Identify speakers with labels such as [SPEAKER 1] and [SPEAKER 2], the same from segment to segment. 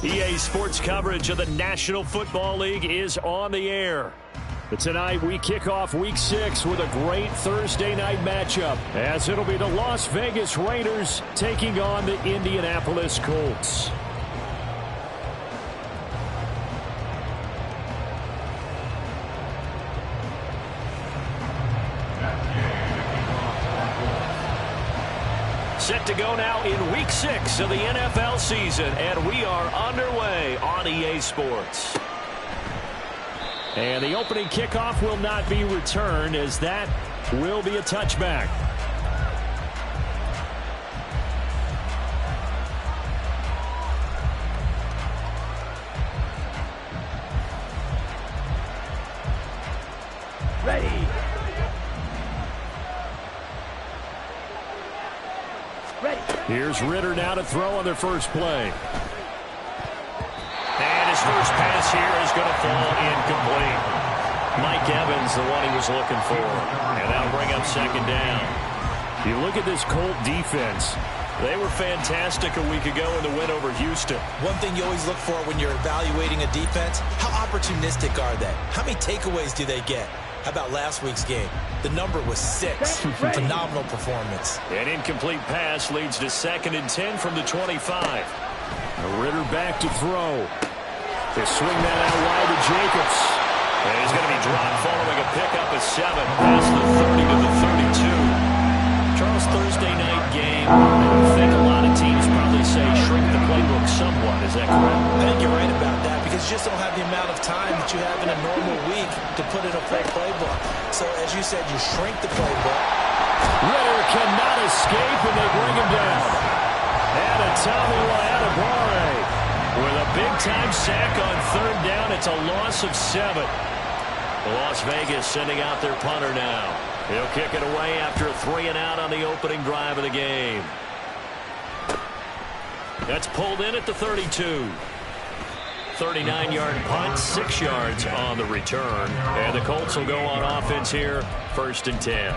[SPEAKER 1] EA Sports coverage of the National Football League is on the air. Tonight we kick off Week 6 with a great Thursday night matchup, as it'll be the Las Vegas Raiders taking on the Indianapolis Colts. Set to go now in Week 6 of the NFL season, and we are underway on EA Sports. And the opening kickoff will not be returned, as that will be a touchback.
[SPEAKER 2] Ready.
[SPEAKER 1] Here's Ritter now to throw on their first play. And his first pass here is going to fall incomplete. Mike Evans, the one he was looking for. And that'll bring up second down. You look at this Colt defense. They were fantastic a week ago in the win over Houston.
[SPEAKER 3] One thing you always look for when you're evaluating a defense, how opportunistic are they? How many takeaways do they get? How about last week's game? The number was 6. Phenomenal performance.
[SPEAKER 1] An incomplete pass leads to 2nd and 10 from the 25. Ritter back to throw. They swing that out wide to Jacobs. And he's going to be dropped following a pickup of 7. Past the 30 to the 32. Charles, Thursday night game. I think a lot of teams probably say shrink the playbook somewhat. Is that correct?
[SPEAKER 3] I think you're right about that, because you just don't have the amount of time that you have in a normal week to put in a full playbook. So, as you said, you shrink the playbook.
[SPEAKER 1] Ritter cannot escape, and they bring him down. And Tommy Adebawore with a big-time sack on 3rd down. It's a loss of 7. Las Vegas sending out their punter now. He'll kick it away after a 3-and-out on the opening drive of the game. That's pulled in at the 32. 39-yard punt, 6 yards on the return. And the Colts will go on offense here, 1st and 10.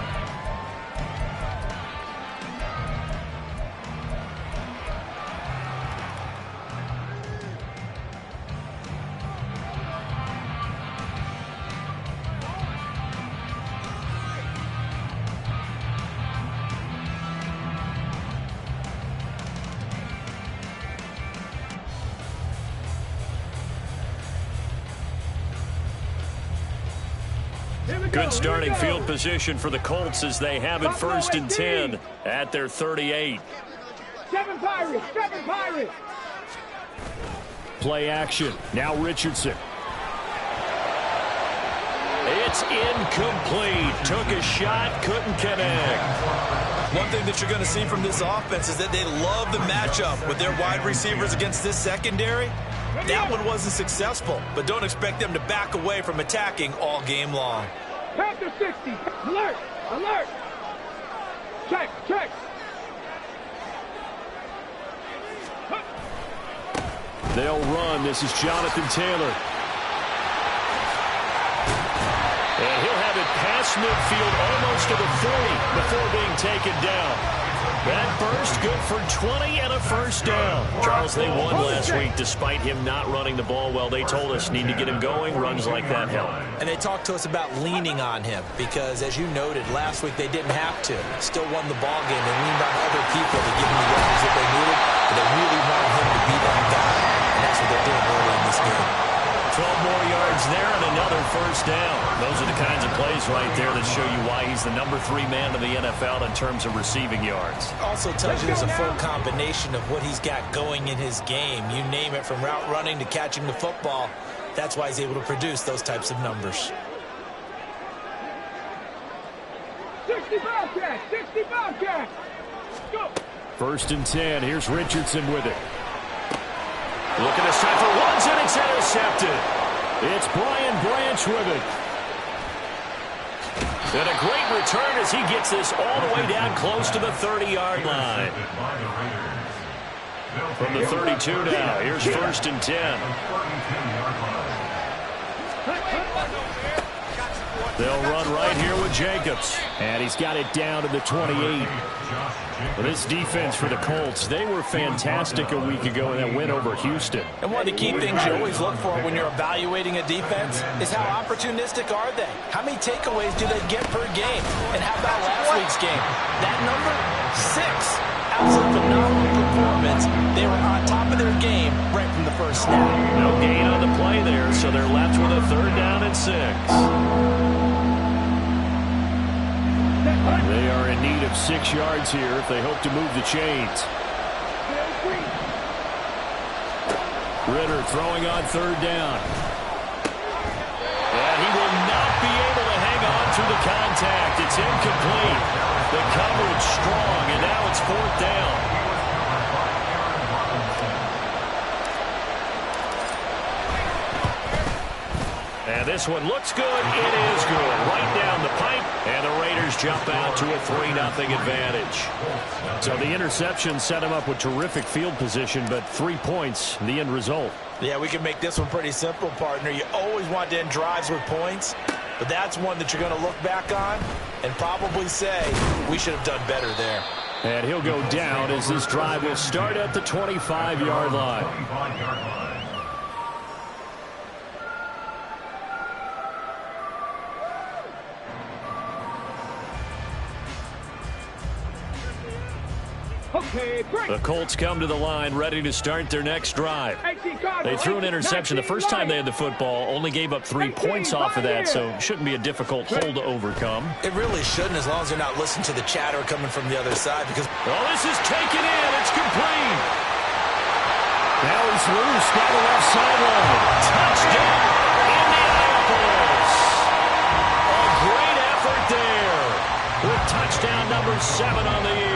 [SPEAKER 1] Good starting field position for the Colts as they have it 1st and 10 at their 38.
[SPEAKER 2] 7 Pirates, 7 Pirates.
[SPEAKER 1] Play action. Now Richardson. It's incomplete. Took a shot, couldn't connect.
[SPEAKER 3] One thing that you're going to see from this offense is that they love the matchup with their wide receivers against this secondary. That one wasn't successful, but don't expect them to back away from attacking all game long.
[SPEAKER 2] Panther 60. Alert! Alert! Check! Check!
[SPEAKER 1] They'll run. This is Jonathan Taylor. And he'll have it past midfield almost to the 40 before being taken down. That burst good for 20 and a 1st down. Charles, they won last week despite him not running the ball well. They told us need to get him going. Runs like that help.
[SPEAKER 3] And they talked to us about leaning on him because, as you noted, last week they didn't have to. Still won the ball game. They leaned on other people to give him the yards that they needed. But they really wanted him to be that guy. And that's what they're doing early in this game.
[SPEAKER 1] 12 more yards there and another 1st down. Those are the kinds of plays right there that show you why he's the number 3 man in the NFL in terms of receiving yards.
[SPEAKER 3] Also tells you there's a full combination of what he's got going in his game. You name it, from route running to catching the football. That's why he's able to produce those types of numbers.
[SPEAKER 2] 60 Bobcats! 60 Bobcats! Go!
[SPEAKER 1] 1st and 10. Here's Richardson with it. Looking to set for ones, and it's intercepted. It's Brian Branch with it. And a great return as he gets this all the way down close to the 30-yard line. From the 32 now, here's 1st and 10. They'll run right here with Jacobs. And he's got it down to the 28. Well, this defense for the Colts, they were fantastic a week ago in that win over Houston.
[SPEAKER 3] And one of the key things you always look for when you're evaluating a defense is how opportunistic are they? How many takeaways do they get per game? And how about last week's game? That number, 6. Absolute phenomenal performance. They were on top of their game right from the first snap.
[SPEAKER 1] No gain on the play there, so they're left with a 3rd down and 6. They are in need of 6 yards here if they hope to move the chains. Ritter throwing on 3rd down. And he will not be able to hang on through the contact. It's incomplete. The coverage strong, and now it's 4th down. And this one looks good. It is good. Right down the pipe. And the Raiders jump out to a 3-0 advantage. So the interception set him up with terrific field position, but 3 points, the end result.
[SPEAKER 3] Yeah, we can make this one pretty simple, partner. You always want to end drives with points, but that's one that you're going to look back on and probably say, we should have done better there.
[SPEAKER 1] And he'll go down as this drive will start at the 25-yard line. The Colts come to the line ready to start their next drive. They threw an interception the first time they had the football, only gave up 3 points off of that, so it shouldn't be a difficult hole to overcome.
[SPEAKER 3] It really shouldn't, as long as they're not listening to the chatter coming from the other side. Because
[SPEAKER 1] this is taken in. It's complete. Now he's loose by the left sideline. Touchdown, Indianapolis. A great effort there with touchdown number 7 on the year.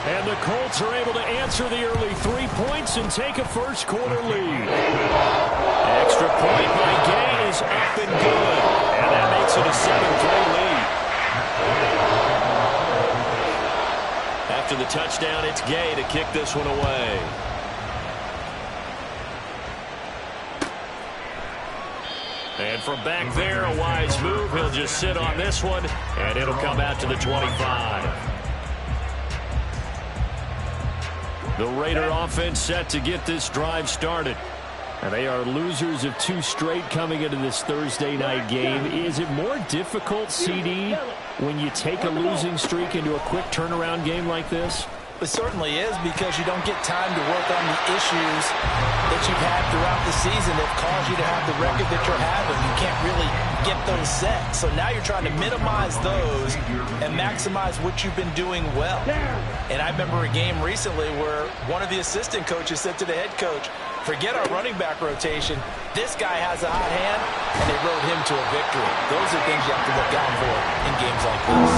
[SPEAKER 1] And the Colts are able to answer the early 3 points and take a first-quarter lead. Extra point by Gay is up and good. And that makes it a 7-3 lead. After the touchdown, it's Gay to kick this one away. And from back there, a wise move. He'll just sit on this one, and it'll come out to the 25. The Raider offense set to get this drive started. And they are losers of 2 straight coming into this Thursday night game. Is it more difficult, CD, when you take a losing streak into a quick turnaround game like this?
[SPEAKER 3] It certainly is, because you don't get time to work on the issues that you've had throughout the season that caused you to have the record that you're having. You can't really get those set. So now you're trying to minimize those and maximize what you've been doing well. And I remember a game recently where one of the assistant coaches said to the head coach, forget our running back rotation. This guy has a hot hand, and they rode him to a victory. Those are things you have to look out for in games like this.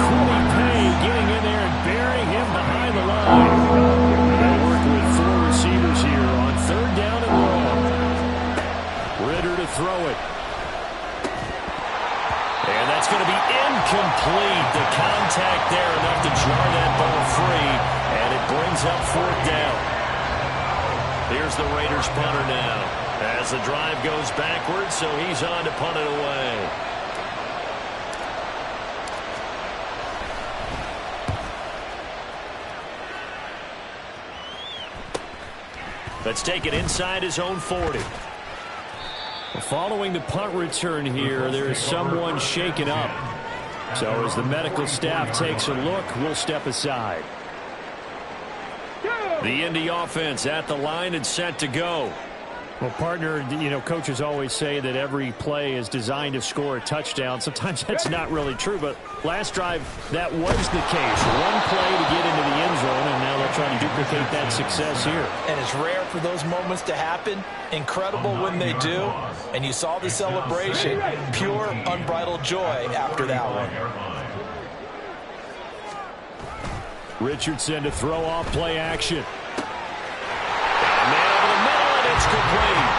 [SPEAKER 1] Quilly Pay getting in there and burying him behind the line. They work with 4 receivers here on 3rd down and long. Ritter to throw it. And that's going to be incomplete. The contact there enough to jar that ball free, and it brings up 4th down. Here's the Raiders punter now as the drive goes backwards, so he's on to punt it away. Let's take it inside his own 40. Following the punt return here, there is someone shaken up. So as the medical staff takes a look, we'll step aside. The Indy offense at the line and set to go. Well, partner, coaches always say that every play is designed to score a touchdown. Sometimes that's not really true, but last drive, that was the case. One play to get into the end zone, and now they're trying to duplicate that success here.
[SPEAKER 3] And it's rare for those moments to happen. Incredible when they do. And you saw the celebration. Pure, unbridled joy after that one.
[SPEAKER 1] Richardson to throw off play action. It's complete.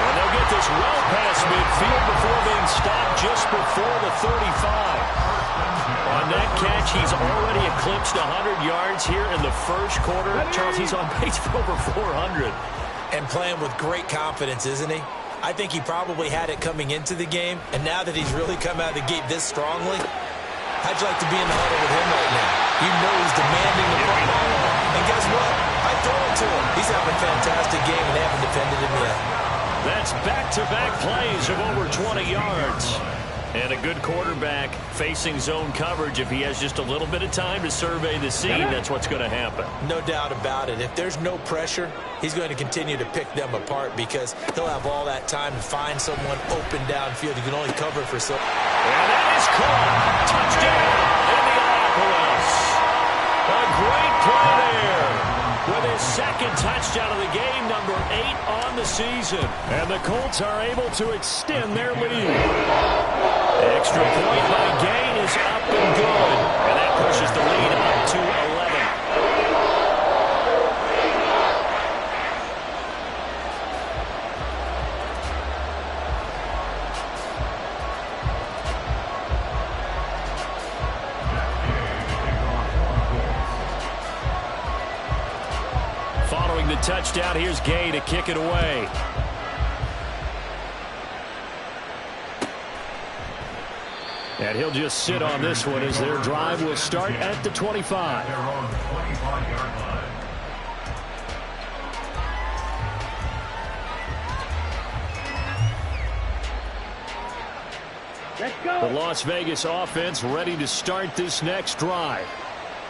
[SPEAKER 1] And they'll get this well past midfield before being stopped just before the 35. On that catch, he's already eclipsed 100 yards here in the first quarter. Charles, he's on pace for over 400.
[SPEAKER 3] And playing with great confidence, isn't he? I think he probably had it coming into the game, and now that he's really come out of the gate this strongly, how'd you like to be in the huddle with him right now? You know he's demanding the football, and guess what? I throw it to him. He's having a fantastic game, and they haven't defended him yet.
[SPEAKER 1] That's back-to-back plays of over 20 yards. And a good quarterback facing zone coverage. If he has just a little bit of time to survey the scene, that's what's going to happen.
[SPEAKER 3] No doubt about it. If there's no pressure, he's going to continue to pick them apart because he'll have all that time to find someone open downfield. He can only cover for so.
[SPEAKER 1] And that is caught. Touchdown, Indianapolis. A great play there with his second touchdown of the game, number 8 on the season. And the Colts are able to extend their lead. Extra point by Gain is up and good. And that pushes the lead up to 11. Following the touchdown, here's Gay to kick it away. And he'll just sit on this one as their drive will start at the 25.
[SPEAKER 2] Let's go.
[SPEAKER 1] The Las Vegas offense ready to start this next drive.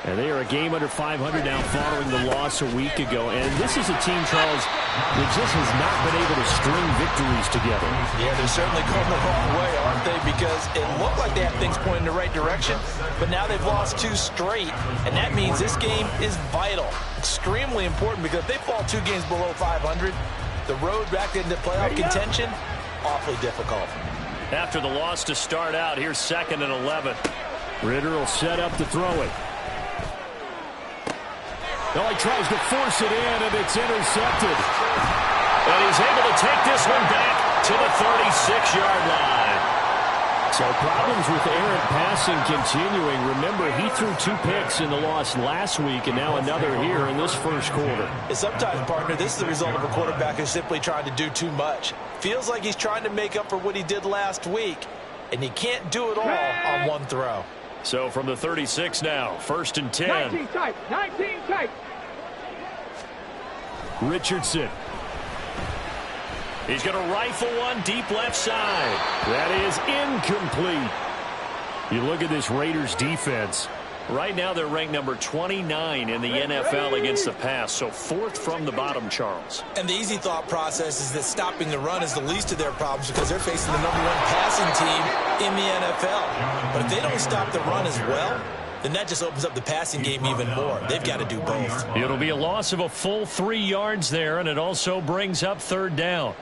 [SPEAKER 1] And they are a game under 500 now following the loss a week ago. And this is a team, Charles, that just has not been able to string victories together.
[SPEAKER 3] Yeah, they're certainly going the wrong way, aren't they? Because it looked like they had things pointing in the right direction, but now they've lost 2 straight. And that means this game is vital, extremely important, because if they fall 2 games below 500, the road back into playoff contention, awfully difficult.
[SPEAKER 1] After the loss to start out, here's 2nd and 11. Ritter will set up to throw it. Well, he tries to force it in, and it's intercepted. And he's able to take this one back to the 36-yard line. So problems with errant passing continuing. Remember, he threw 2 picks in the loss last week, and now another here in this first quarter.
[SPEAKER 3] And sometimes, partner, this is the result of a quarterback who's simply trying to do too much. Feels like he's trying to make up for what he did last week, and he can't do it all on one throw.
[SPEAKER 1] So from the 36 now, 1st and 10.
[SPEAKER 2] 19 tight. 19 tight.
[SPEAKER 1] Richardson. He's going to rifle one deep left side. That is incomplete. You look at this Raiders defense. Right now they're ranked number 29 in the NFL against the pass. So 4th from the bottom, Charles.
[SPEAKER 3] And the easy thought process is that stopping the run is the least of their problems because they're facing the #1 passing team in the NFL. But if they don't stop the run as well, then that just opens up the passing game even more. They've got to do both.
[SPEAKER 1] It'll be a loss of a full 3 yards there, and it also brings up 3rd down.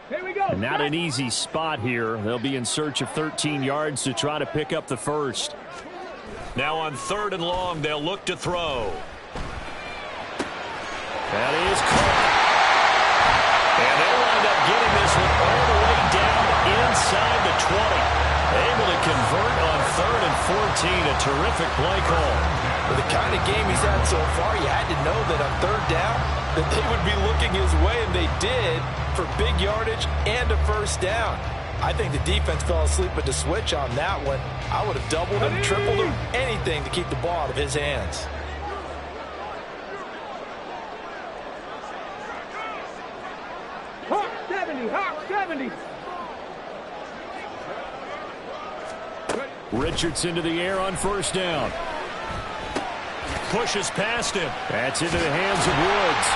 [SPEAKER 2] Here we go.
[SPEAKER 1] Not an easy spot here. They'll be in search of 13 yards to try to pick up the first. Now on 3rd and long, they'll look to throw. That is caught. And they'll wind up getting this one all the way down inside the 20. Able to convert on 3rd and 14. A terrific play call.
[SPEAKER 3] With the kind of game he's had so far, you had to know that on 3rd down, that they would be looking his way, and they did, for big yardage and a 1st down. I think the defense fell asleep at the switch on that one. I would have doubled him, tripled him, anything to keep the ball out of his hands.
[SPEAKER 2] Hawk 70. Hawk 70.
[SPEAKER 1] Richardson to the air on 1st down. Pushes past him. That's into the hands of Woods.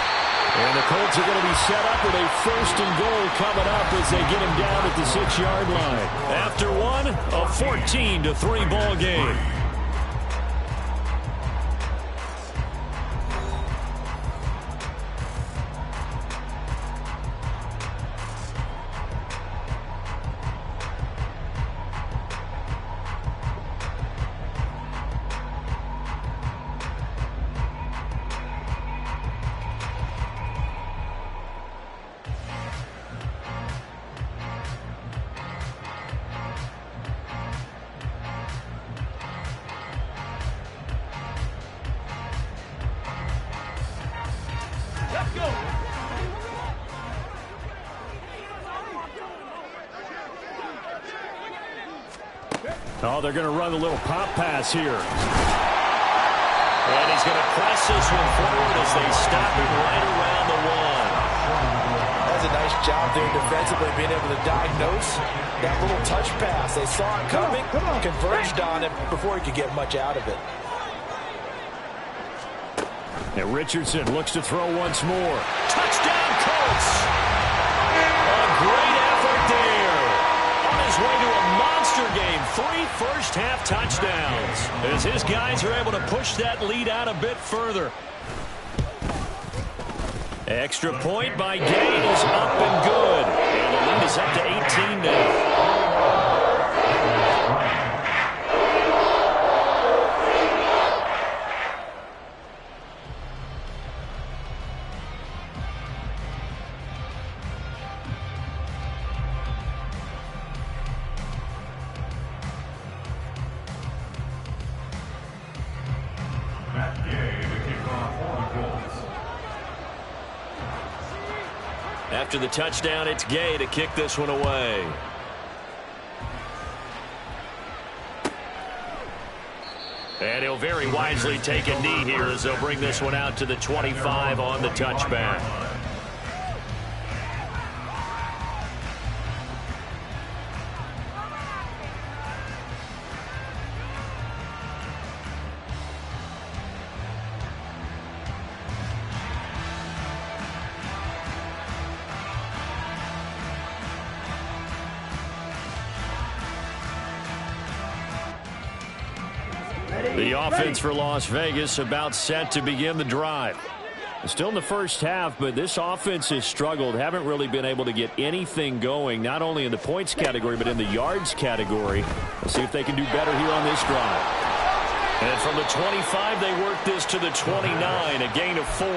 [SPEAKER 1] And the Colts are going to be set up with a 1st and goal coming up as they get him down at the 6-yard line. After one, a 14-3 ball game. Oh, they're going to run a little pop pass here. And he's going to press this one forward as they stop him right around the one.
[SPEAKER 3] That's a nice job there defensively, being able to diagnose that little touch pass. They saw it coming, converged on it before he could get much out of it.
[SPEAKER 1] And Richardson looks to throw once more. Touchdown, Colts! A great effort there. On his way to a monster game. 3 first-half touchdowns. As his guys are able to push that lead out a bit further. Extra point by Gay is up and good. And the lead is up to 18 now. After the touchdown, it's Gay to kick this one away. And he'll very wisely take a knee here as they'll bring this one out to the 25 on the touchback. The offense for Las Vegas about set to begin the drive. Still in the first half, but this offense has struggled. Haven't really been able to get anything going, not only in the points category, but in the yards category. We'll see if they can do better here on this drive. And from the 25, they work this to the 29, a gain of 4.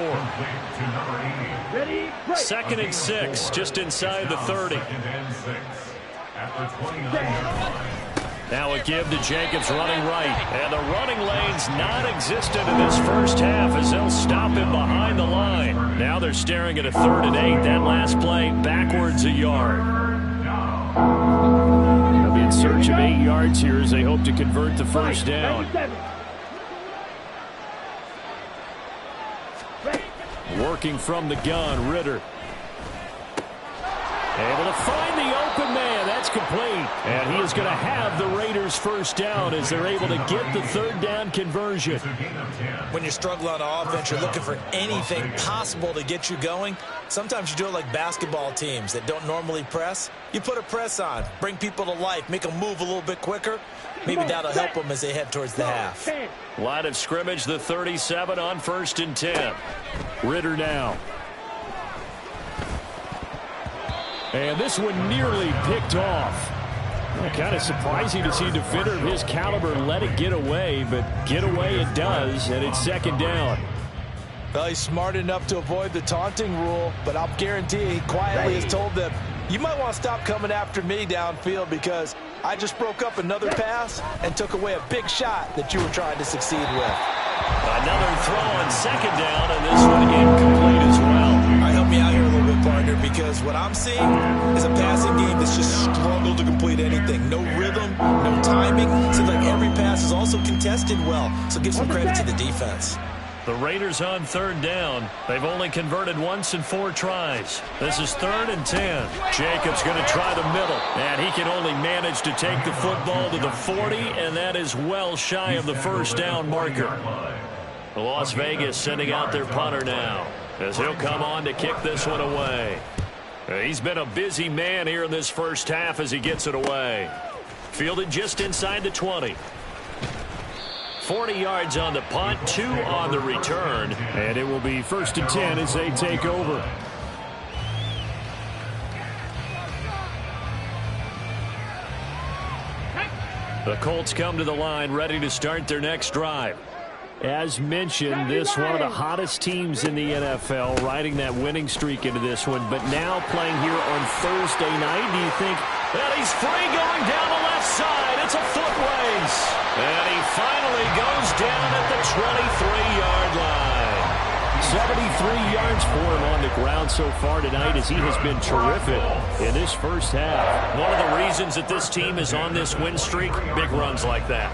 [SPEAKER 1] 2nd and 6, just inside the 30. Now a give to Jacobs running right. And the running lane's non-existent in this first half as they'll stop him behind the line. Now they're staring at a 3rd and 8. That last play backwards a yard. They'll be in search of 8 yards here as they hope to convert the first down. Working from the gun, Ritter. Able to find the open man. That's complete. And he is going to have the Raiders first down as they're able to get the 3rd down conversion.
[SPEAKER 3] When you struggle on offense, you're looking for anything possible to get you going. Sometimes you do it like basketball teams that don't normally press. You put a press on, bring people to life, make them move a little bit quicker. Maybe that'll help them as they head towards the half.
[SPEAKER 1] Line of scrimmage, the 37 on 1st and 10. Ritter now. And this one nearly picked off. Kind of surprising to see a defender of his caliber let it get away, but get away it does, and it's 2nd down.
[SPEAKER 3] Well, he's smart enough to avoid the taunting rule, but I'll guarantee he quietly has told them, you might want to stop coming after me downfield because I just broke up another pass and took away a big shot that you were trying to succeed with.
[SPEAKER 1] Another throw on 2nd down, and this one incomplete as well.
[SPEAKER 3] All right, help me out here a little bit, partner, because what I'm seeing is a passing game that's just struggled to complete anything. No rhythm, no timing. Seems like every pass is also contested well, so give some credit to the defense.
[SPEAKER 1] The Raiders on 3rd down. They've only converted once in 4 tries. This is 3rd and 10. Jacobs going to try the middle, and he can only manage to take the football to the 40, and that is well shy of the first down marker. Las Vegas sending out their punter now as he'll come on to kick this one away. He's been a busy man here in this first half as he gets it away. Fielded just inside the 20. 40 yards on the punt, 2 on the return. And it will be 1st and 10 as they take over. The Colts come to the line ready to start their next drive. As mentioned, this one of the hottest teams in the NFL, riding that winning streak into this one, but now playing here on Thursday night. Do you think that he's free going down the left side? It's a foot race. And he finally goes down at the 23-yard line. 73 yards for him on the ground so far tonight, as he has been terrific in this first half.
[SPEAKER 3] One of the reasons that this team is on this win streak, big runs like that.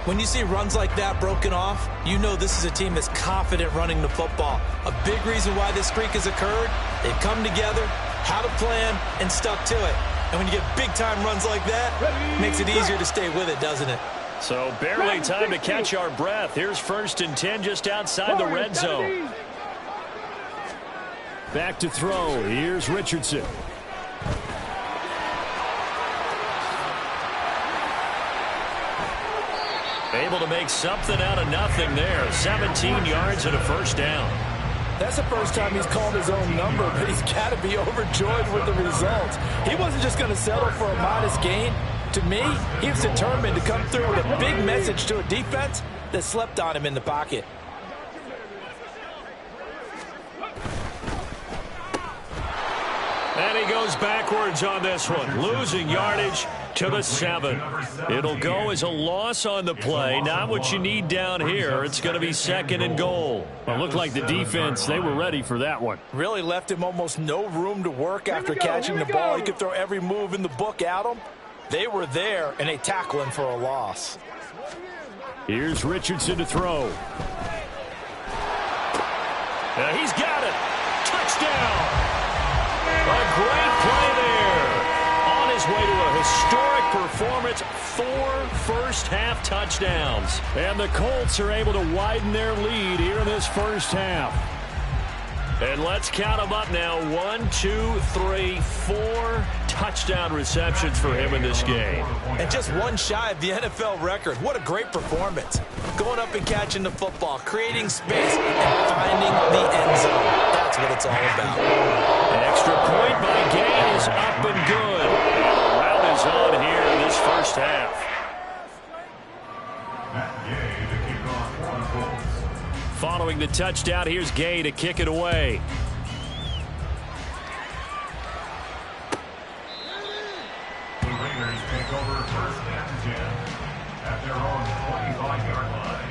[SPEAKER 3] When you see runs like that broken off, you know this is a team that's confident running the football. A big reason why this streak has occurred, they've come together, had a plan, and stuck to it. And when you get big-time runs like that, it makes it easier to stay with it, doesn't it?
[SPEAKER 1] So barely time to catch our breath. Here's 1st and 10 just outside the red zone. Back to throw. Here's Richardson. Able to make something out of nothing there. 17 yards and a first down.
[SPEAKER 4] That's the first time he's called his own number, but he's got to be overjoyed with the results. He wasn't just going to settle for a modest gain. To me, he was determined to come through with a big message to a defense that slept on him in the pocket.
[SPEAKER 1] And he goes backwards on this one, losing yardage to the 7. It'll go as a loss on the play. Not what you need down here. It's going to be 2nd and goal. Well, it looked like the defense, they were ready for that one.
[SPEAKER 4] Really left him almost no room to work after catching the ball. He could throw every move in the book at him. They were there, and they tackle him for a loss.
[SPEAKER 1] Here's Richardson to throw. He's got it. Touchdown. A great play there. On his way to a historic performance, 4 first-half touchdowns. And the Colts are able to widen their lead here in this first half. And let's count them up now. 1, 2, 3, 4 touchdown receptions for him in this game.
[SPEAKER 3] And just one shy of the NFL record. What a great performance. Going up and catching the football, creating space, and finding the end zone. That's what it's all about.
[SPEAKER 1] An extra point by Gay is up and good. And the rout is on here in this first half. Following the touchdown, here's Gay to kick it away.
[SPEAKER 5] The Raiders take over 1st and 10 at their own 25-yard line.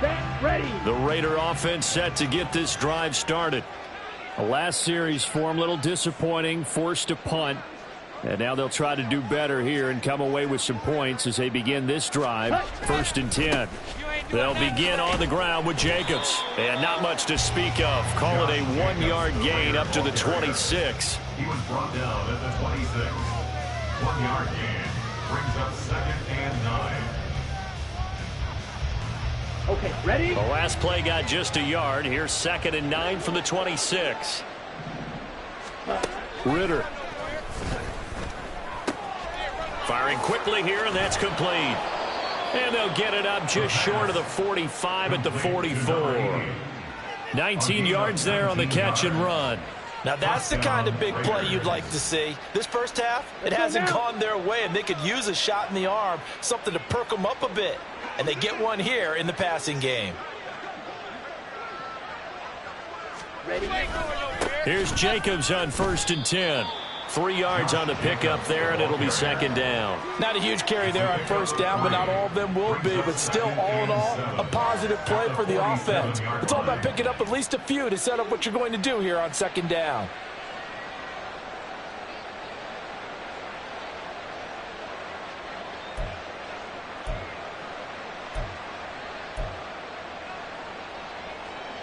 [SPEAKER 2] Set, ready.
[SPEAKER 1] The Raider offense set to get this drive started. The last series for them, a little disappointing, forced to punt. And now they'll try to do better here and come away with some points as they begin this drive, 1st and 10. They'll begin on the ground with Jacobs. And not much to speak of. Call it a 1-yard gain up to the 26.
[SPEAKER 5] He was brought down at the 26. 1-yard gain brings up 2nd and 9.
[SPEAKER 2] Okay, ready?
[SPEAKER 1] The last play got just a yard. Here's 2nd and 9 from the 26. Ritter. Firing quickly here, and that's complete. And they'll get it up just short of the 45 at the 44. 19 yards there on the catch and run.
[SPEAKER 4] Now that's the kind of big play you'd like to see. This first half, it hasn't gone their way, and they could use a shot in the arm, something to perk them up a bit. And they get one here in the passing game.
[SPEAKER 2] Ready?
[SPEAKER 1] Here's Jacobs on 1st and 10. 3 yards on the pickup there, and it'll be 2nd down.
[SPEAKER 4] Not a huge carry there on 1st down, but not all of them will be. But still, all in all, a positive play for the offense. It's all about picking up at least a few to set up what you're going to do here on 2nd down.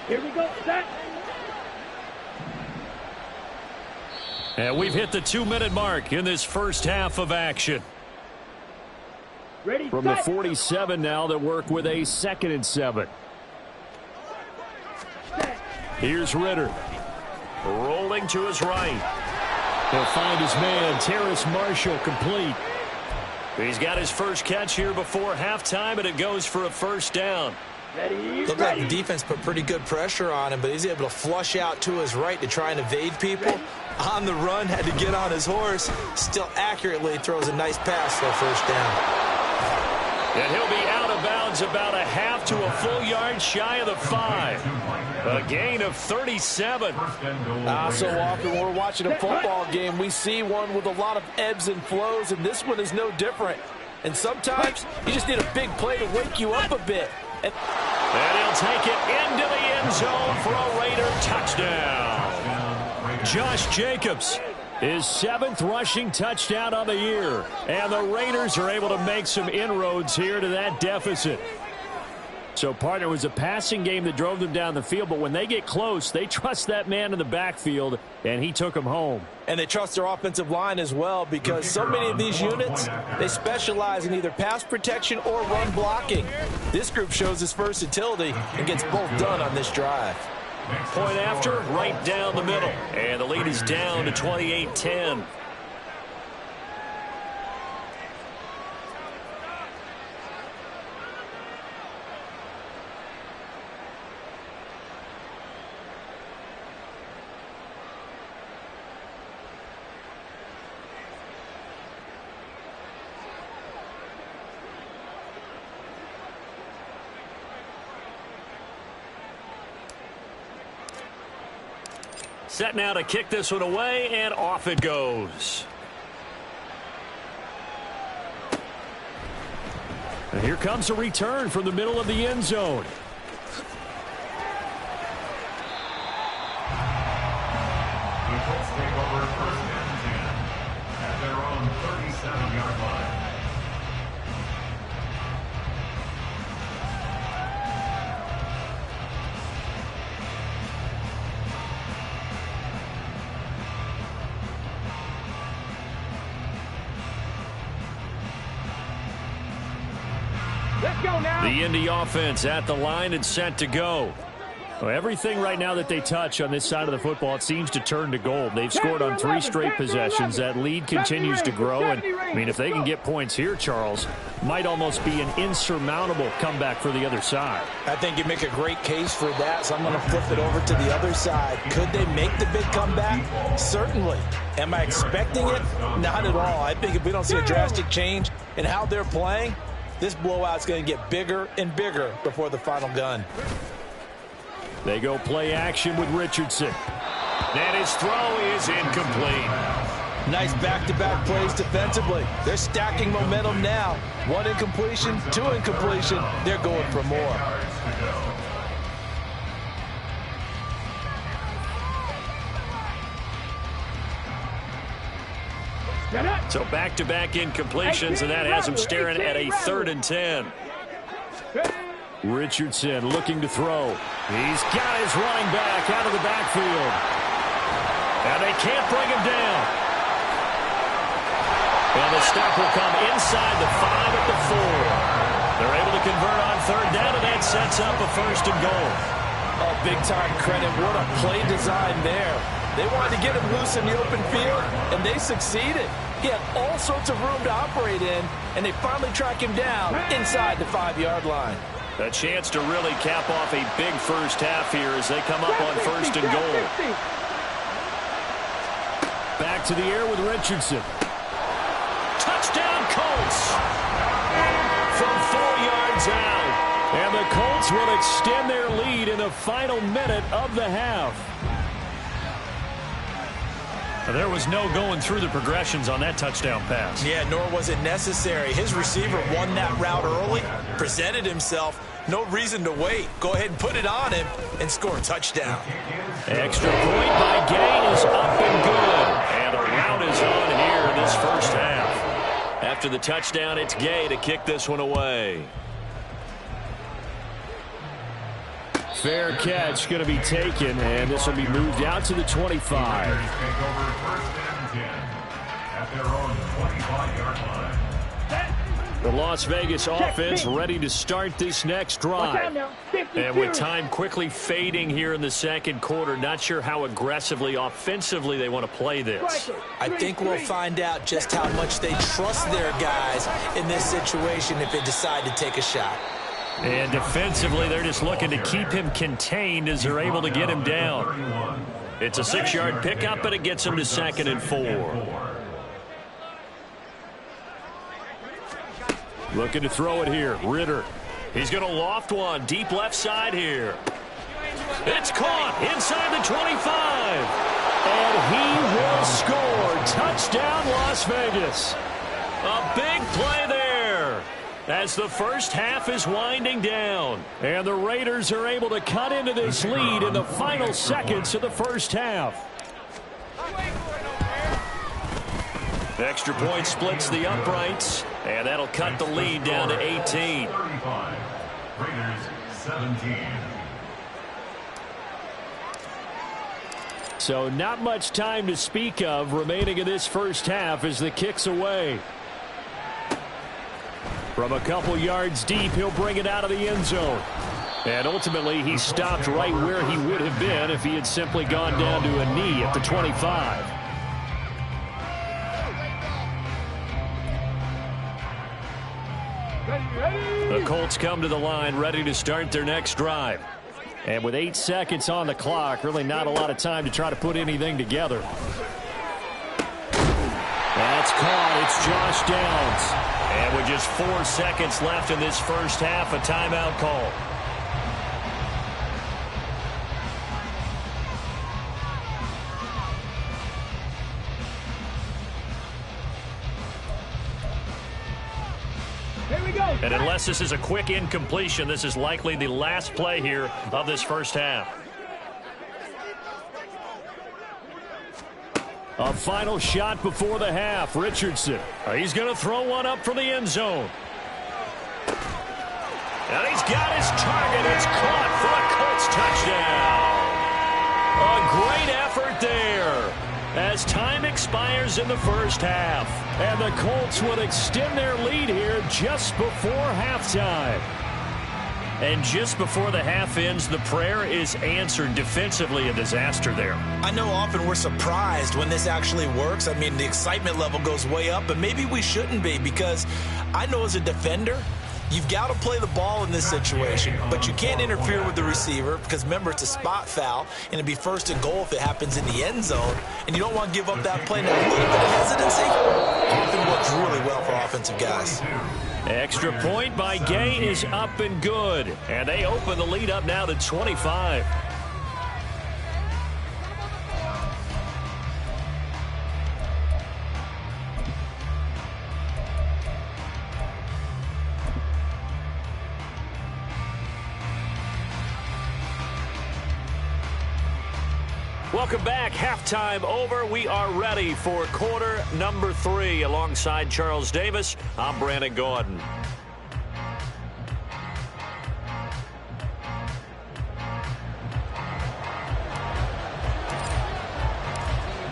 [SPEAKER 2] Here we go. Set.
[SPEAKER 1] And we've hit the 2-minute mark in this first half of action.
[SPEAKER 2] Ready,
[SPEAKER 1] From
[SPEAKER 2] set.
[SPEAKER 1] the 47 now, they'll work with a 2nd and 7. Here's Ritter. Rolling to his right. He'll find his man, Terrace Marshall, complete. He's got his first catch here before halftime, and it goes for a 1st down.
[SPEAKER 2] Ready,
[SPEAKER 3] Looked like the defense put pretty good pressure on him, but he's able to flush out to his right to try and evade people. On the run, had to get on his horse. Still accurately throws a nice pass for a 1st down.
[SPEAKER 1] And he'll be out of bounds about a half to a full yard shy of the 5. A gain of 37.
[SPEAKER 4] So often when we're watching a football game, we see one with a lot of ebbs and flows, and this one is no different. And sometimes you just need a big play to wake you up a bit.
[SPEAKER 1] And he'll take it into the end zone for a Raider touchdown. Josh Jacobs, his 7th rushing touchdown of the year. And the Raiders are able to make some inroads here to that deficit. So, partner, it was a passing game that drove them down the field, but when they get close, they trust that man in the backfield, and he took them home.
[SPEAKER 4] And they trust their offensive line as well, because so many of these units, they specialize in either pass protection or run blocking. This group shows its versatility and gets both done on this drive.
[SPEAKER 1] Point after, right down the middle. And the lead is down to 28-10. Set now to kick this one away, and off it goes. And here comes a return from the middle of the end zone.
[SPEAKER 5] The Colts take over 1st and 10 at their own 37-yard line.
[SPEAKER 2] Let's go now.
[SPEAKER 1] The Indy offense at the line and set to go. Well, everything right now that they touch on this side of the football, it seems to turn to gold. They've scored on 3 straight possessions. That lead continues to grow. And, I mean, if they can get points here, Charles, might almost be an insurmountable comeback for the other side.
[SPEAKER 4] I think you make a great case for that, so I'm going to flip it over to the other side. Could they make the big comeback? Certainly. Am I expecting it? Not at all. I think if we don't see a drastic change in how they're playing, this blowout's going to get bigger and bigger before the final gun.
[SPEAKER 1] They go play action with Richardson. And his throw is incomplete.
[SPEAKER 4] Nice back-to-back plays defensively. They're stacking momentum now. 1 incompletion, 2 incompletion. They're going for more.
[SPEAKER 1] So back-to-back incompletions, and that has him staring at a 3rd and 10. Richardson looking to throw. He's got his running back out of the backfield. And they can't bring him down. And the stop will come inside the 5 at the 4. They're able to convert on 3rd down, and that sets up a 1st and goal.
[SPEAKER 4] Oh, big-time credit. What a play design there. They wanted to get him loose in the open field, and they succeeded. He had all sorts of room to operate in, and they finally track him down inside the 5-yard line.
[SPEAKER 1] A chance to really cap off a big first half here as they come up on 1st and goal. Back to the air with Richardson. Touchdown, Colts! From 4 yards out. And the Colts will extend their lead in the final minute of the half. There was no going through the progressions on that touchdown pass.
[SPEAKER 4] Yeah, nor was it necessary. His receiver won that route early, presented himself. No reason to wait. Go ahead and put it on him and score a touchdown.
[SPEAKER 1] Extra point by Gay is up and good. And a route is on here in this first half. After the touchdown, it's Gay to kick this one away. Fair catch going to be taken, and this will be moved out to the 25.
[SPEAKER 5] Take over 1st and 10 at their own 25-yard line.
[SPEAKER 1] The Las Vegas offense ready to start this next drive. And with time quickly fading here in the 2nd quarter, not sure how aggressively, offensively they want to play this.
[SPEAKER 4] I think we'll find out just how much they trust their guys in this situation if they decide to take a shot.
[SPEAKER 1] And defensively, they're just looking to keep him contained as they're able to get him down. It's a 6-yard pickup, but it gets him to 2nd and 4. Looking to throw it here. Ritter. He's going to loft one deep left side here. It's caught inside the 25. And he will score. Touchdown, Las Vegas. A big play there as the first half is winding down. And the Raiders are able to cut into this lead in the final seconds of the first half. Extra point splits the uprights, and that'll cut the lead down to 18.
[SPEAKER 5] 35. Raiders 17.
[SPEAKER 1] So not much time to speak of remaining in this first half as the kick's away. From a couple yards deep, he'll bring it out of the end zone. And ultimately, he stopped right where he would have been if he had simply gone down to a knee at the 25. The Colts come to the line ready to start their next drive. And with 8 seconds on the clock, really not a lot of time to try to put anything together. That's caught. It's Josh Downs. And with just 4 seconds left in this first half, a timeout call. And unless this is a quick incompletion, this is likely the last play here of this first half. A final shot before the half. Richardson. He's going to throw one up for the end zone. And he's got his target. It's caught for a Colts touchdown. A great effort there as time expires in the first half. And the Colts will extend their lead here just before halftime. And just before the half ends, the prayer is answered. Defensively, a disaster there.
[SPEAKER 3] I know often we're surprised when this actually works. I mean, the excitement level goes way up, but maybe we shouldn't be, because I know as a defender, you've got to play the ball in this situation, but you can't interfere with the receiver because, remember, it's a spot foul, and it'd be first and goal if it happens in the end zone, and you don't want to give up that play. Now, a little bit of hesitancy often works really well for offensive guys.
[SPEAKER 1] Extra point by Gay is up and good, and they open the lead up now to 25. Welcome back. Halftime over. We are ready for quarter number 3. Alongside Charles Davis, I'm Brandon Gordon.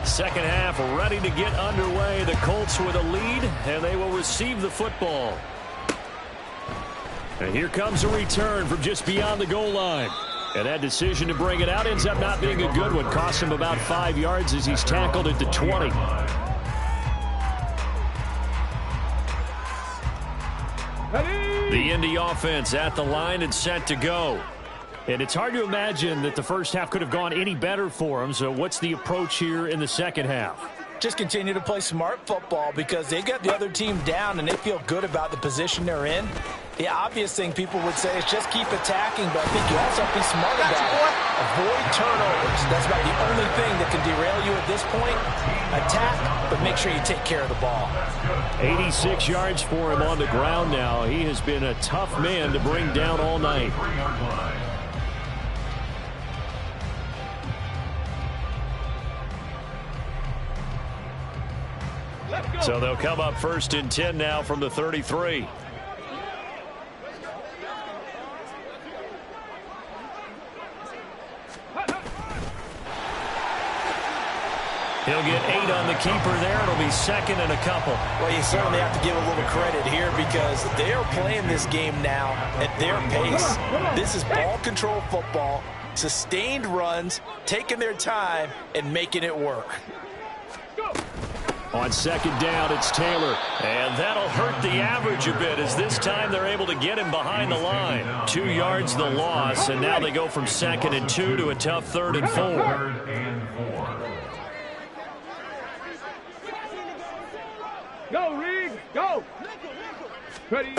[SPEAKER 1] Second half ready to get underway. The Colts with a lead, and they will receive the football. And here comes a return from just beyond the goal line. And that decision to bring it out ends up not being a good one. Cost him about 5 yards as he's tackled at the 20. The Indy offense at the line and set to go. And it's hard to imagine that the first half could have gone any better for him. So what's the approach here in the second half?
[SPEAKER 4] Just continue to play smart football because they've got the other team down and they feel good about the position they're in. The obvious thing people would say is just keep attacking, but I think you also have to be smart about it. Avoid turnovers. That's about the only thing that can derail you at this point. Attack, but make sure you take care of the ball.
[SPEAKER 1] 86 yards for him on the ground now. He has been a tough man to bring down all night. So they'll come up first and 10 now from the 33. He'll get 8 on the keeper there. It'll be second and a couple.
[SPEAKER 4] Well, you certainly have to give a little credit here because they're playing this game now at their pace. This is ball control football, sustained runs, taking their time, and making it work.
[SPEAKER 1] On second down, it's Taylor. And that'll hurt the average a bit as this time they're able to get him behind the line. 2 yards the loss, and now they go from second and 2 to a tough 3rd and 4.
[SPEAKER 2] Go, Reed, go. Ready.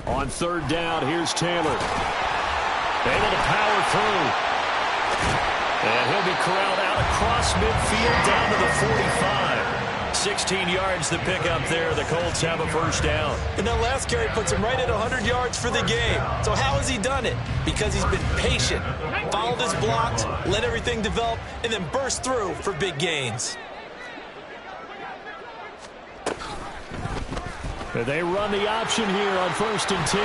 [SPEAKER 1] On 3rd down, here's Taylor. Able to power through. corralled out across midfield down to the 45. 16 yards to pick up there. The Colts have a first down.
[SPEAKER 4] And that last carry puts him right at 100 yards for the game. So how has he done it? Because he's been patient, followed his blocks, let everything develop, and then burst through for big gains.
[SPEAKER 1] They run the option here on 1st and 10.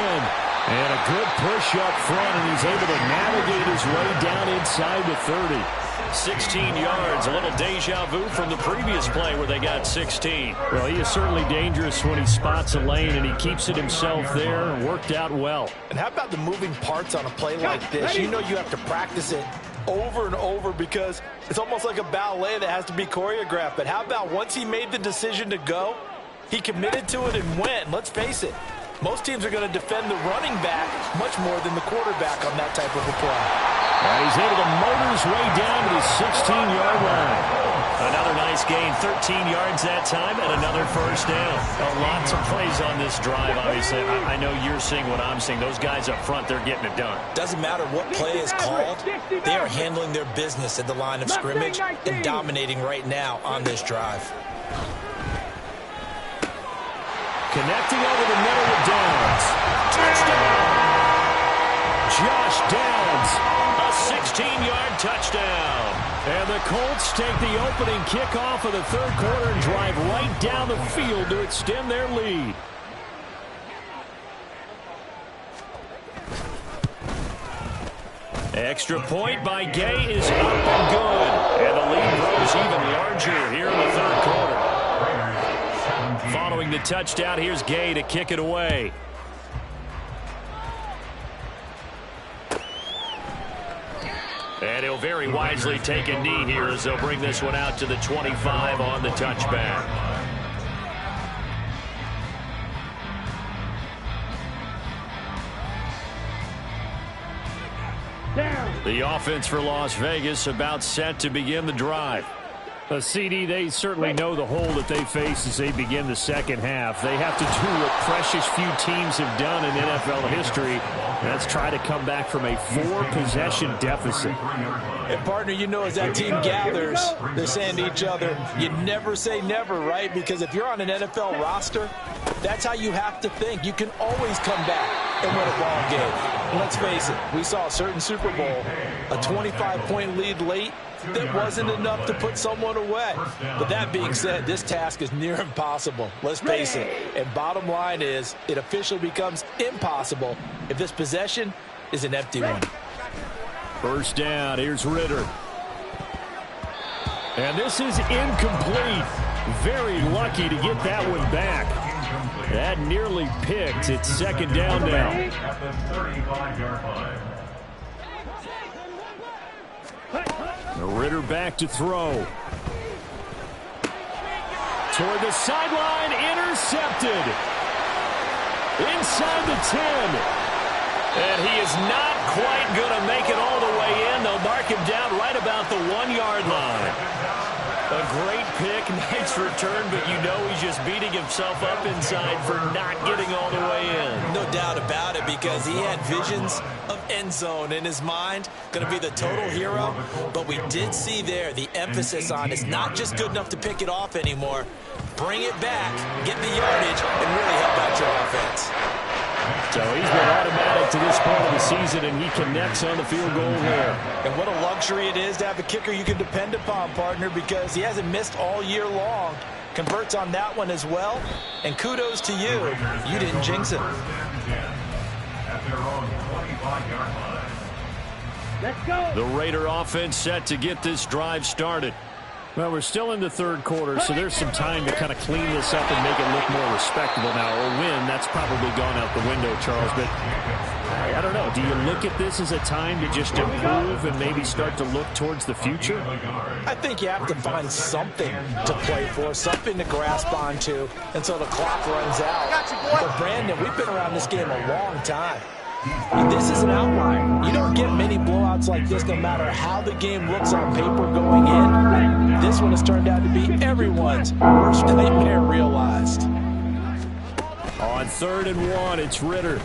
[SPEAKER 1] And a good push up front, and he's able to navigate his way down inside the 30. 16 yards, a little deja vu from the previous play where they got 16. Well, he is certainly dangerous when he spots a lane, and he keeps it himself there and worked out well.
[SPEAKER 4] And how about the moving parts on a play like this? You know you have to practice it over and over because it's almost like a ballet that has to be choreographed. But how about once he made the decision to go, he committed to it and went. Let's face it, most teams are going to defend the running back much more than the quarterback on that type of a play.
[SPEAKER 1] He's able to motor his way down to the 16-yard line. Another nice gain, 13 yards that time, and another first down. Lots of plays on this drive, obviously. I know you're seeing what I'm seeing. Those guys up front, they're getting it done.
[SPEAKER 4] Doesn't matter what play is called. They are handling their business at the line of scrimmage and dominating right now on this drive.
[SPEAKER 1] Connecting over the middle with Downs. Touchdown! Josh Downs, a 16-yard touchdown. And the Colts take the opening kickoff of the third quarter and drive right down the field to extend their lead. Extra point by Gay is up and good. And the lead grows even larger here in the third quarter. Following the touchdown, here's Gay to kick it away. And he'll very wisely take a knee here as they'll bring this one out to the 25 on the touchback. The offense for Las Vegas about set to begin the drive. CD, they certainly know the hole that they face as they begin the second half. They have to do what precious few teams have done in NFL history. That's try to come back from a 4-possession deficit.
[SPEAKER 4] And, partner, you know as that team gathers, they're saying to each other, you never say never, right? Because if you're on an NFL roster, that's how you have to think. You can always come back and win a ball game. And let's face it, we saw a certain Super Bowl, a 25-point lead late. That wasn't enough to put someone away. But that being said, this task is near impossible. Let's face it. And bottom line is, it officially becomes impossible if this possession is an empty one.
[SPEAKER 1] First down, here's Ritter. And this is incomplete. Very lucky to get that one back. That nearly picked. It's second down now.
[SPEAKER 5] At the 35-yard line.
[SPEAKER 1] Ritter back to throw. Toward the sideline, intercepted. Inside the 10. And he is not quite going to make it all the way in. They'll mark him down right about the 1-yard line. A great pick, nice return, but you know he's just beating himself up inside for not getting all the way in.
[SPEAKER 4] No doubt about it, because he had visions of end zone in his mind, going to be the total hero. But we did see there the emphasis on it's not just good enough to pick it off anymore. Bring it back, get the yardage, and really help out your offense.
[SPEAKER 1] So he's been automatic to this part of the season, and he connects on the field goal there.
[SPEAKER 4] And what a luxury it is to have a kicker you can depend upon, partner, because he hasn't missed all year long. Converts on that one as well. And kudos to you. You didn't jinx him.
[SPEAKER 5] At their own 25-yard line.
[SPEAKER 2] Let's go.
[SPEAKER 1] The Raider offense set to get this drive started. Well, we're still in the third quarter, so there's some time to kind of clean this up and make it look more respectable now. A win, that's probably gone out the window, Charles. But I don't know. Do you look at this as a time to just improve and maybe start to look towards the future?
[SPEAKER 4] I think you have to find something to play for, something to grasp onto until the clock runs out. But, Brandon, we've been around this game a long time. This is an outlier. You don't get many blowouts like this no matter how the game looks on paper going in. This one has turned out to be everyone's worst nightmare realized.
[SPEAKER 1] On 3rd and 1, it's Ritter.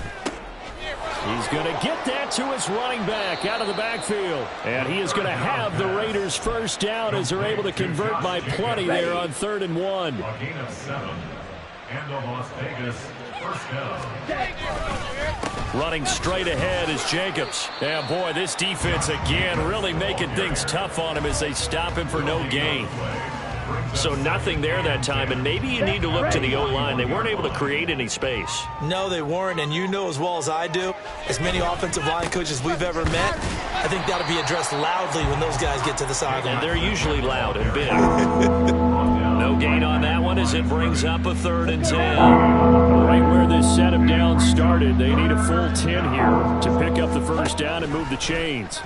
[SPEAKER 1] He's going to get that to his running back out of the backfield. And he is going to have the Raiders first down as they're able to convert by plenty there on 3rd and 1.
[SPEAKER 5] A gain of 7. And the Las Vegas first down.
[SPEAKER 1] Running straight ahead is Jacobs. Yeah, boy, this defense again really making things tough on him as they stop him for no gain. So nothing there that time, and maybe you need to look to the O-line. They weren't able to create any space.
[SPEAKER 3] No, they weren't, and you know as well as I do, as many offensive line coaches we've ever met, I think that'll be addressed loudly when those guys get to the sideline.
[SPEAKER 1] And they're usually loud and big. No gain on that one as it brings up a 3rd and 10. Right where this setup down started, they need a full 10 here to pick up the first down and move the chains.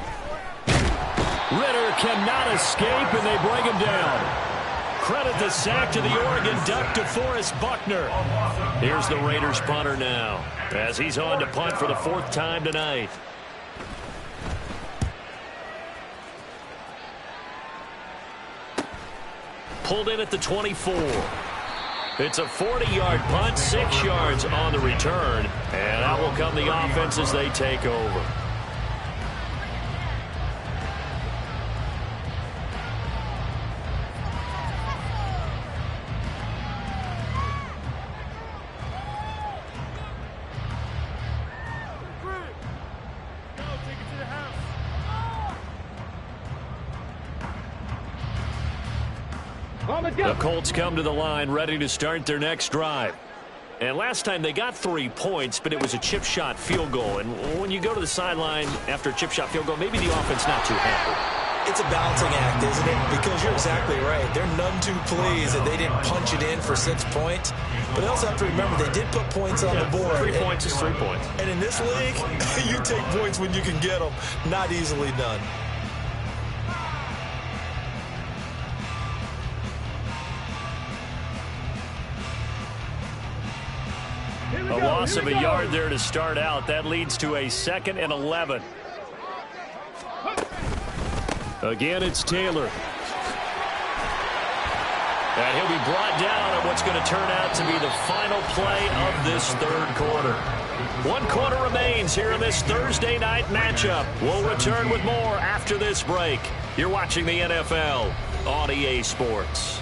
[SPEAKER 1] Ritter cannot escape, and they bring him down. Credit the sack to the Oregon Duck, DeForest Buckner. Here's the Raiders punter now as he's on to punt for the 4th time tonight. Pulled in at the 24. It's a 40-yard punt, 6 yards on the return, and out will come the offense as they take over. The Colts come to the line ready to start their next drive. And last time they got 3 points, but it was a chip shot field goal. And when you go to the sideline after a chip shot field goal, maybe the offense not too happy.
[SPEAKER 3] It's a balancing act, isn't it? Because you're exactly right. They're none too pleased that they didn't punch it in for 6 points. But they also have to remember they did put points on the board.
[SPEAKER 1] 3 points is 3 points.
[SPEAKER 3] And in this league, you take points when you can get them. Not easily done.
[SPEAKER 1] A loss of a yard there to start out. That leads to a 2nd and 11. Again, it's Taylor. And he'll be brought down on what's going to turn out to be the final play of this 3rd quarter. 1 quarter remains here in this Thursday night matchup. We'll return with more after this break. You're watching the NFL on EA Sports.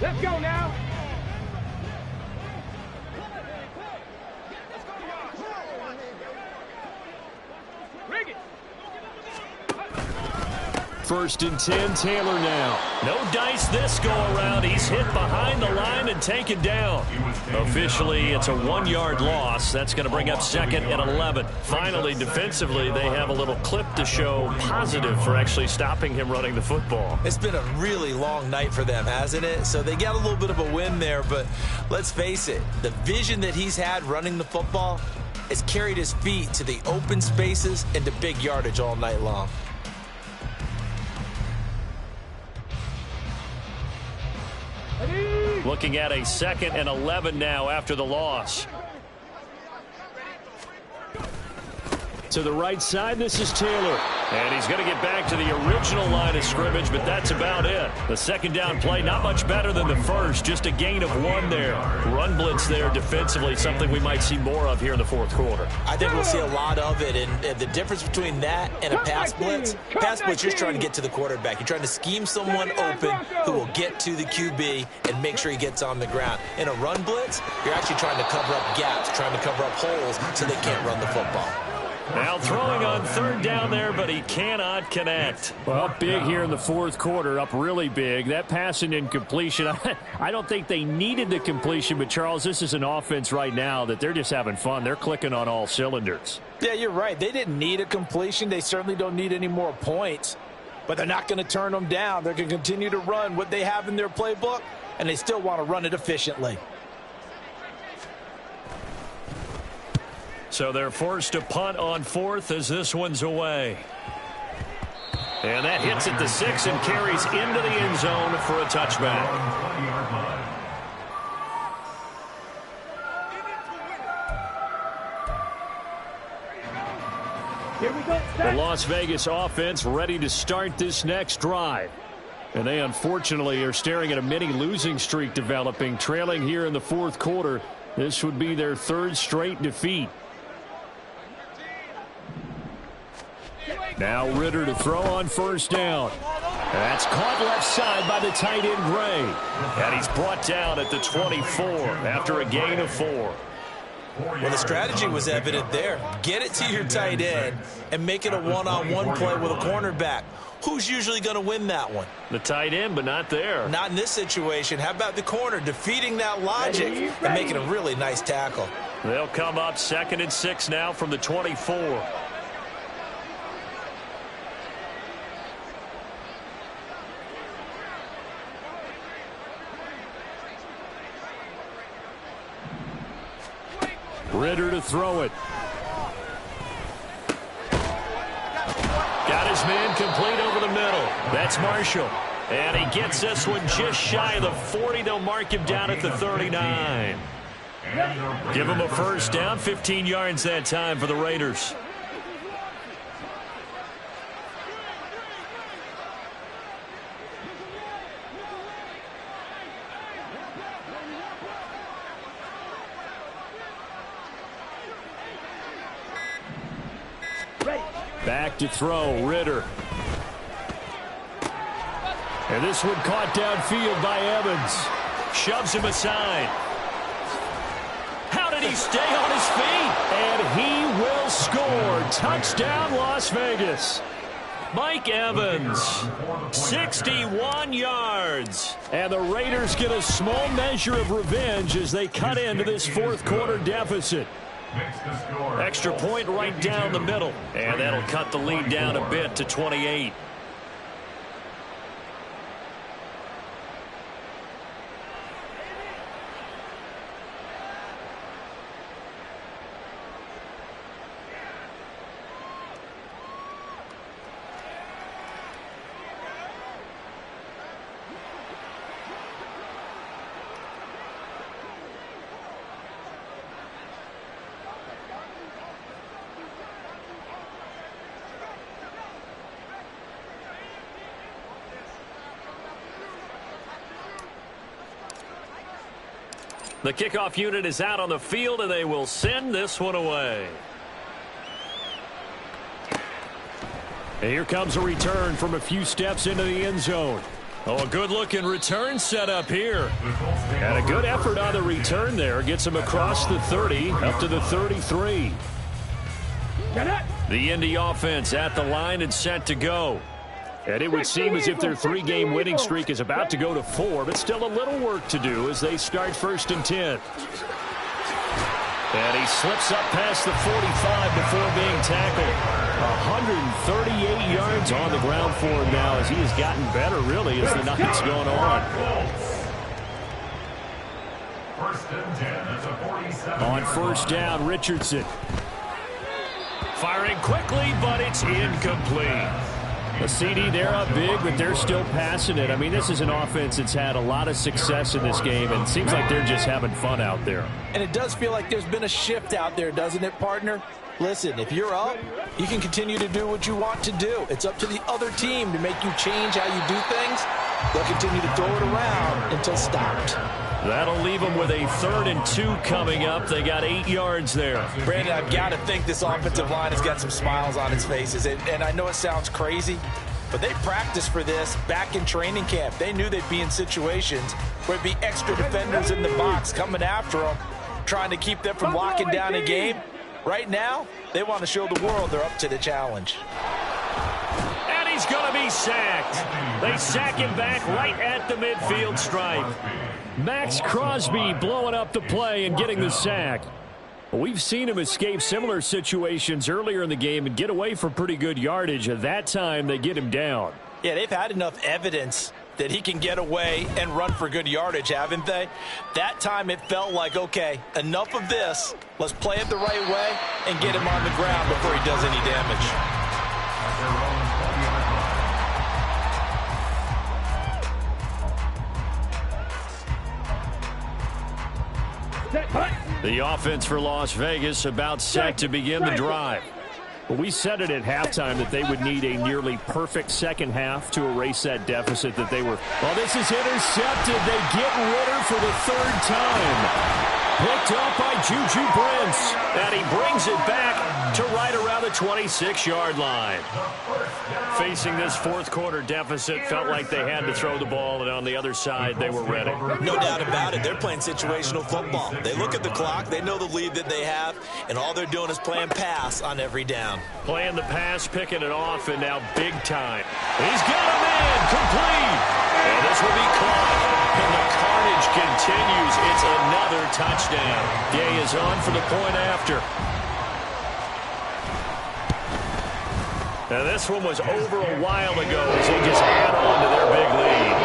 [SPEAKER 2] Let's go now. Bring it.
[SPEAKER 1] 1st and 10, Taylor now. No dice this go-around. He's hit behind the line and taken down. Officially, it's a 1-yard loss. That's going to bring up 2nd and 11. Finally, defensively, they have a little clip to show positive for actually stopping him running the football.
[SPEAKER 3] It's been a really long night for them, hasn't it? So they got a little bit of a win there, but let's face it, the vision that he's had running the football has carried his feet to the open spaces and to big yardage all night long.
[SPEAKER 1] Looking at a 2nd and 11 now after the loss. To the right side, this is Taylor. And he's going to get back to the original line of scrimmage, but that's about it. The 2nd down play, not much better than the first. Just a gain of 1 there. Run blitz there defensively, something we might see more of here in the 4th quarter.
[SPEAKER 3] I think we'll see a lot of it. And the difference between that and a pass blitz, you're just trying to get to the quarterback. You're trying to scheme someone open who will get to the QB and make sure he gets on the ground. In a run blitz, you're actually trying to cover up gaps, trying to cover up holes so they can't run the football.
[SPEAKER 1] Now throwing on 3rd down there, but he cannot connect. Well, up big here in the 4th quarter, up really big. That passing incompletion, I don't think they needed the completion, but Charles, this is an offense right now that they're just having fun. They're clicking on all cylinders.
[SPEAKER 4] Yeah, you're right. They didn't need a completion. They certainly don't need any more points, but they're not going to turn them down. They're going to continue to run what they have in their playbook, and they still want to run it efficiently.
[SPEAKER 1] So they're forced to punt on 4th as this one's away. And that hits at the 6 and carries into the end zone for a touchback.
[SPEAKER 2] Here we go.
[SPEAKER 1] The Las Vegas offense ready to start this next drive. And they unfortunately are staring at a mini losing streak developing, trailing here in the fourth quarter. This would be their third straight defeat. Now Ritter to throw on first down. That's caught left side by the tight end Gray. And he's brought down at the 24 after a gain of 4.
[SPEAKER 3] Well, the strategy was evident there. Get it to your tight end and make it a one-on-one play with a cornerback. Who's usually going to win that one?
[SPEAKER 1] The tight end, but not there.
[SPEAKER 3] Not in this situation. How about the corner defeating that logic and making a really nice tackle?
[SPEAKER 1] They'll come up 2nd and 6 now from the 24. Ritter to throw it. Got his man complete over the middle. That's Marshall. And he gets this one just shy of the 40. They'll mark him down at the 39. Give him a first down. 15 yards that time for the Raiders. Back to throw, Ritter. And this one caught downfield by Evans. Shoves him aside. How did he stay on his feet? And he will score. Touchdown, Las Vegas. Mike Evans, 61 yards. And the Raiders get a small measure of revenge as they cut into this fourth quarter deficit. Extra point right down the middle. And that'll cut the lead down a bit to 28. The kickoff unit is out on the field, and they will send this one away. And here comes a return from a few steps into the end zone. Oh, a good-looking return set up here. And a good effort on the return there. Gets him across the 30, up to the 33. The Indy offense at the line and set to go. And it would seem as if their 3-game winning streak is about to go to 4, but still a little work to do as they start 1st and 10. And he slips up past the 45 before being tackled. 138 yards on the ground for him now as he has gotten better, really, as the night's going on.
[SPEAKER 5] 1st and 10 at the 47.
[SPEAKER 1] On first down, Richardson. Firing quickly, but it's incomplete. A CD, they're up big, but they're still passing it. I mean, this is an offense that's had a lot of success in this game, and it seems like they're just having fun out there.
[SPEAKER 3] And it does feel like there's been a shift out there, doesn't it, partner? Listen, if you're up, you can continue to do what you want to do. It's up to the other team to make you change how you do things. They'll continue to throw it around until stopped.
[SPEAKER 1] That'll leave them with a 3rd and 2 coming up. They got 8 yards there.
[SPEAKER 3] Brandon, I've got to think this offensive line has got some smiles on its faces. And I know it sounds crazy, but they practiced for this back in training camp. They knew they'd be in situations where it'd be extra defenders in the box coming after them, trying to keep them from locking down a game. Right now, they want to show the world they're up to the challenge.
[SPEAKER 1] And he's going to be sacked. They sack him back right at the midfield stripe. Max Crosby blowing up the play and getting the sack. We've seen him escape similar situations earlier in the game and get away for pretty good yardage. At that time, they get him down.
[SPEAKER 3] Yeah, they've had enough evidence that he can get away and run for good yardage, haven't they? That time it felt like, okay, enough of this. Let's play it the right way and get him on the ground before he does any damage.
[SPEAKER 1] The offense for Las Vegas about set to begin the drive.
[SPEAKER 6] Well, we said it at halftime that they would need a nearly perfect second half to erase that deficit that they were.
[SPEAKER 1] Well, this is intercepted. They get Ritter for the third time. Picked up by Juju Brents. And he brings it back to right around the 26-yard line. Facing this fourth quarter deficit, felt like they had to throw the ball, and on the other side, they were ready.
[SPEAKER 3] No doubt about it. They're playing situational football. They look at the clock, they know the lead that they have, and all they're doing is playing pass on every down.
[SPEAKER 1] Playing the pass, picking it off, and now big time. He's got a man, complete. And this will be caught. And the carnage continues. It's another touchdown. Gay is on for the point after. Now this one was over a while ago as they just add on to their big lead.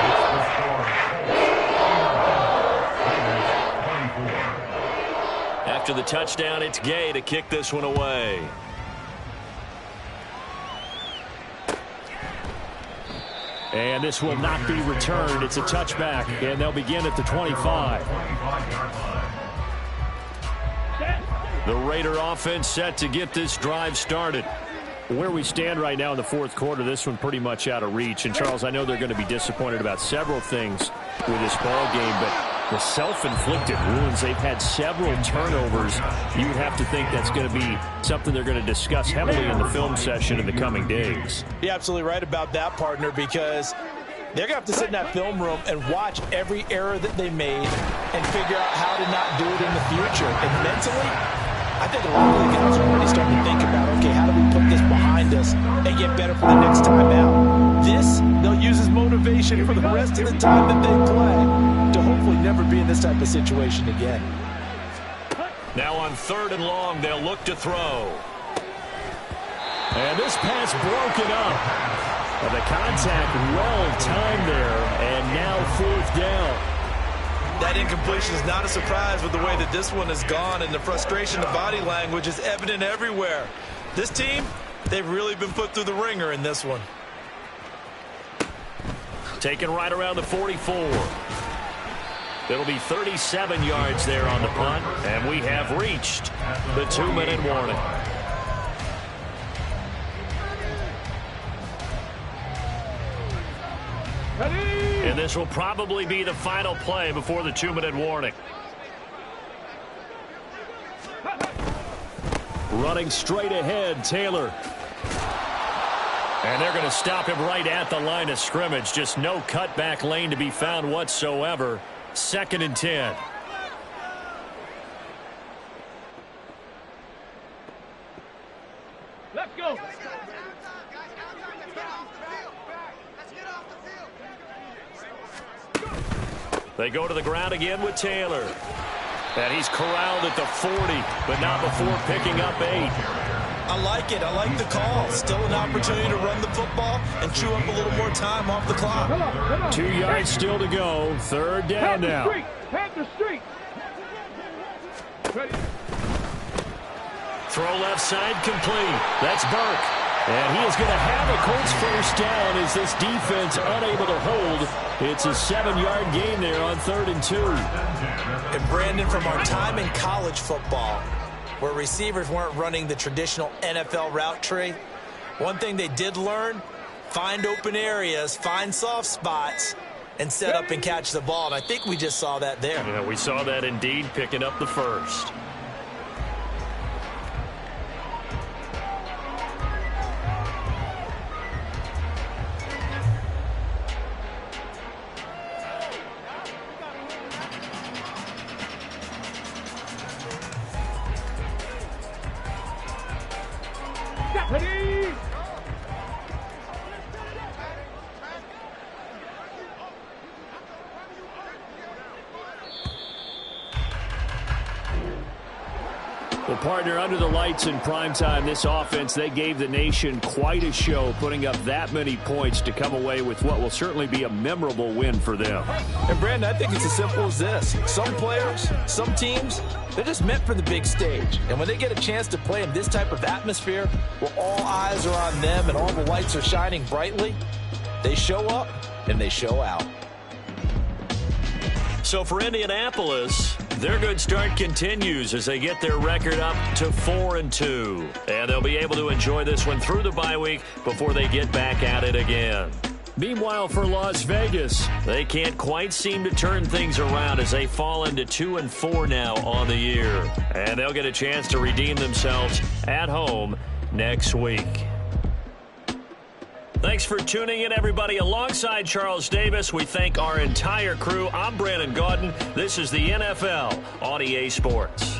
[SPEAKER 1] After the touchdown, it's Gay to kick this one away.
[SPEAKER 6] And this will not be returned. It's a touchback, and they'll begin at the 25.
[SPEAKER 1] The Raider offense set to get this drive started.
[SPEAKER 6] Where we stand right now in the fourth quarter, this one pretty much out of reach. And, Charles, I know they're going to be disappointed about several things with this ball game, but the self-inflicted wounds, they've had several turnovers. You would have to think that's going to be something they're going to discuss heavily in the film session in the coming days.
[SPEAKER 4] You're absolutely right about that, partner, because they're going to have to sit in that film room and watch every error that they made and figure out how to not do it in the future. And mentally, I think a lot of the guys are already starting to think about, okay, how do we put this behind us and get better for the next time out? This, they'll use as motivation for the rest of the time that they play to hopefully never be in this type of situation again.
[SPEAKER 1] Now on 3rd and long, they'll look to throw.
[SPEAKER 6] And this pass broken up. The contact well timed there, and now 4th down.
[SPEAKER 3] That incompletion is not a surprise with the way that this one has gone, and the frustration of body language is evident everywhere. This team, they've really been put through the ringer in this one.
[SPEAKER 1] Taken right around the 44. It'll be 37 yards there on the punt, and we have reached the 2-minute warning. And this will probably be the final play before the 2-minute warning.
[SPEAKER 6] Running straight ahead, Taylor.
[SPEAKER 1] And they're going to stop him right at the line of scrimmage. Just no cutback lane to be found whatsoever. 2nd and 10.
[SPEAKER 2] Let's go.
[SPEAKER 1] They go to the ground again with Taylor. And he's corralled at the 40, but not before picking up 8.
[SPEAKER 3] I like it. I like the call. Still an opportunity to run the football and chew up a little more time off the clock.
[SPEAKER 2] Come on.
[SPEAKER 6] 2 yards still to go. 3rd down now.
[SPEAKER 2] Panther Street. Ready.
[SPEAKER 1] Throw left side complete. That's Burke. And he is going to have a Colts 1st down as this defense unable to hold. It's a 7-yard gain there on 3rd and 2.
[SPEAKER 3] And Brandon, from our time in college football, where receivers weren't running the traditional NFL route tree, one thing they did learn, find open areas, find soft spots, and set up and catch the ball. And I think we just saw that there.
[SPEAKER 1] Yeah, we saw that indeed, picking up the 1st.
[SPEAKER 2] Ready.
[SPEAKER 6] Well, partner, under the lights in primetime, this offense, they gave the nation quite a show, putting up that many points to come away with what will certainly be a memorable win for them.
[SPEAKER 4] And, Brandon, I think it's as simple as this. Some players, some teams, they're just meant for the big stage. And when they get a chance to play in this type of atmosphere where all eyes are on them and all the lights are shining brightly, they show up and they show out.
[SPEAKER 1] So for Indianapolis, Their good start continues as they get their record up to 4-2. And they'll be able to enjoy this one through the bye week before they get back at it again.
[SPEAKER 6] Meanwhile, for Las Vegas,
[SPEAKER 1] they can't quite seem to turn things around as they fall into 2-4 now on the year. And they'll get a chance to redeem themselves at home next week. Thanks for tuning in, everybody. Alongside Charles Davis, we thank our entire crew. I'm Brandon Gaudin. This is the NFL on EA Sports.